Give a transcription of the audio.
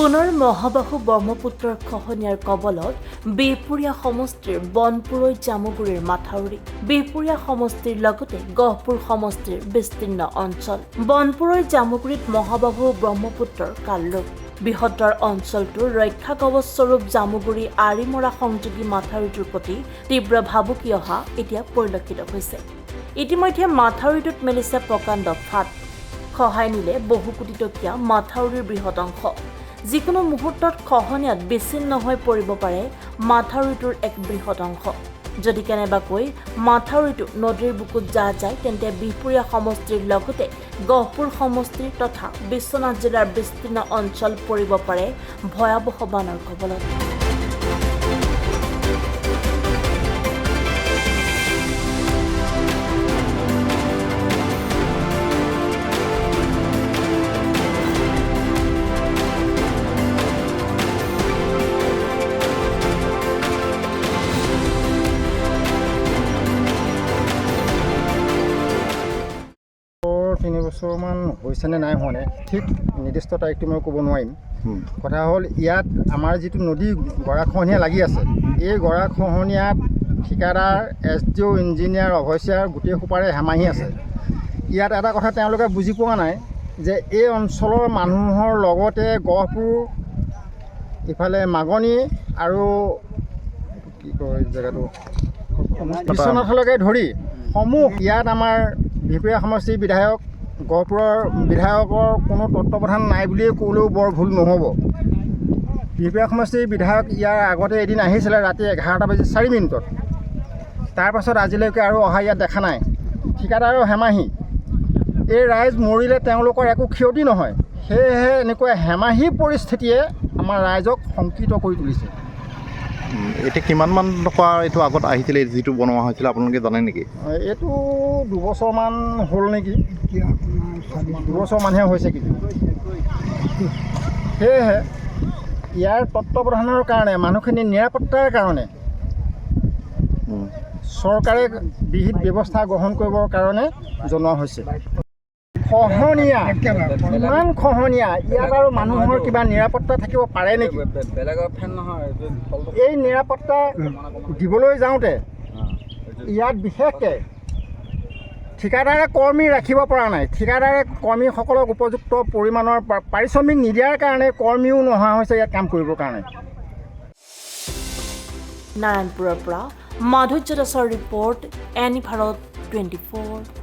পুনৰ মহাবাহু ব্ৰহ্মপুত্ৰৰ খহনীয়াৰ কবলত বিহপুৰীয়া সমষ্টিৰ বনপুৰৈ জামুগুৰিৰ মাথাউৰি বিহপুৰীয়া সমষ্টিৰ লগতে গহপুৰ সমষ্টিৰ বিস্তীৰ্ণ অঞ্চল বনপুৰৈ জামুগুৰিত মহাবাহু ব্ৰহ্মপুত্ৰৰ কালৰূপ বৃহত্তৰ অঞ্চলটোৰ ৰক্ষা কৱচস্বৰূপ জামুগুৰি আৰিমৰা সংযোগী মাথাউৰিটোৰ প্ৰতি তীব্ৰ ভাবুকি অহা এতিয়া পৰিলক্ষিত হৈছে। ইতিমধ্যে মাথাউৰিটোত মেলিছে প্ৰকাণ্ড ফাট খহাই নিলে বহু কোটি টকীয়া মাথাউৰিৰ বৃহৎ অংশ যিকোনো মুহূৰ্তত খহনীয়াত বিচ্ছিন্ন হৈ পৰিব পাৰে মাথাউৰিটোৰ এক বৃহৎ অংশ। যদি কেনেবাকৈ মাথাউৰিটো নদীৰ বুকুত যায় তেন্তে বিহপুৰীয়া সমষ্টিৰ লগতে গহপুৰ সমষ্টিৰ তথা বিশ্বনাথ জিলাৰ বিস্তীৰ্ণ অঞ্চল পৰিব পাৰে ভয়াৱহ বানৰ কবলত। তিনি বছৰমান হৈছেনে নাই হোৱা ঠিক নিৰ্দিষ্ট তাৰিখটো মই ক'ব নোৱাৰিম। কথা হ'ল ইয়াত আমাৰ যিটো নদী গৰাখহনীয়া লাগি আছে, এই গৰাখহনীয়াত ঠিকাদাৰ SDO ইঞ্জিনিয়াৰ অৱশ্যে গোটেই সোপাৰে হেমাহি আছে। ইয়াত এটা কথা তেওঁলোকে বুজি পোৱা নাই যে এই অঞ্চলৰ মানুহৰ লগতে গহপুৰ ইফালে মাগনি আৰু কি কয় জেগাটো বিশ্বনাথলৈকে ধৰি সমূহ ইয়াত আমাৰ বিহপুৰীয়া সমষ্টিৰ বিধায়ক গহপুৰৰ বিধায়কৰ কোনো তত্ত্বাৱধান নাই বুলিয়ে ক'লেও বৰ ভুল নহ'ব। বিহপুৰীয়া সমষ্টিৰ বিধায়ক ইয়াৰ আগতে এদিন আহিছিলে ৰাতি 11:04। তাৰপাছত আজিলৈকে আৰু অহা ইয়াত দেখা নাই। ঠিকাদাৰৰ হেমাহি এই ৰাইজ মৰিলে তেওঁলোকৰ একো ক্ষতি নহয়, সেয়েহে এনেকুৱা হেমাহি পৰিস্থিতিয়ে আমাৰ ৰাইজক শংকিত কৰি তুলিছে। এতিয়া কিমানমান টকা এইটো আগত আহিছিলে যিটো বনোৱা হৈছিলে আপোনালোকে জানে নেকি? এইটো 2 বছৰমান হ'ল নেকি, 2 বছৰমানহে হৈছে কিন্তু। সেয়েহে ইয়াৰ তত্ত্বাৱধানৰ কাৰণে মানুহখিনিৰ নিৰাপত্তাৰ কাৰণে চৰকাৰে বিহিত ব্যৱস্থা গ্ৰহণ কৰিবৰ কাৰণে জনোৱা হৈছে। খহনীয়া ইমান খহনীয়া, ইয়াত আৰু মানুহৰ কিবা নিৰাপত্তা থাকিব পাৰে নেকি? এই নিৰাপত্তা দিবলৈ যাওঁতে ইয়াত বিশেষকৈ ঠিকাদাৰে কৰ্মী ৰাখিব পৰা নাই। ঠিকাদাৰে কৰ্মীসকলক উপযুক্ত পৰিমাণৰ পাৰিশ্ৰমিক নিদিয়াৰ কাৰণে কৰ্মীও নোহোৱা হৈছে ইয়াত কাম কৰিবৰ কাৰণে। নাৰায়ণপুৰৰ পৰা মাধুৰ্য দাসৰ ৰিপৰ্ট, এনি ভাৰত 24।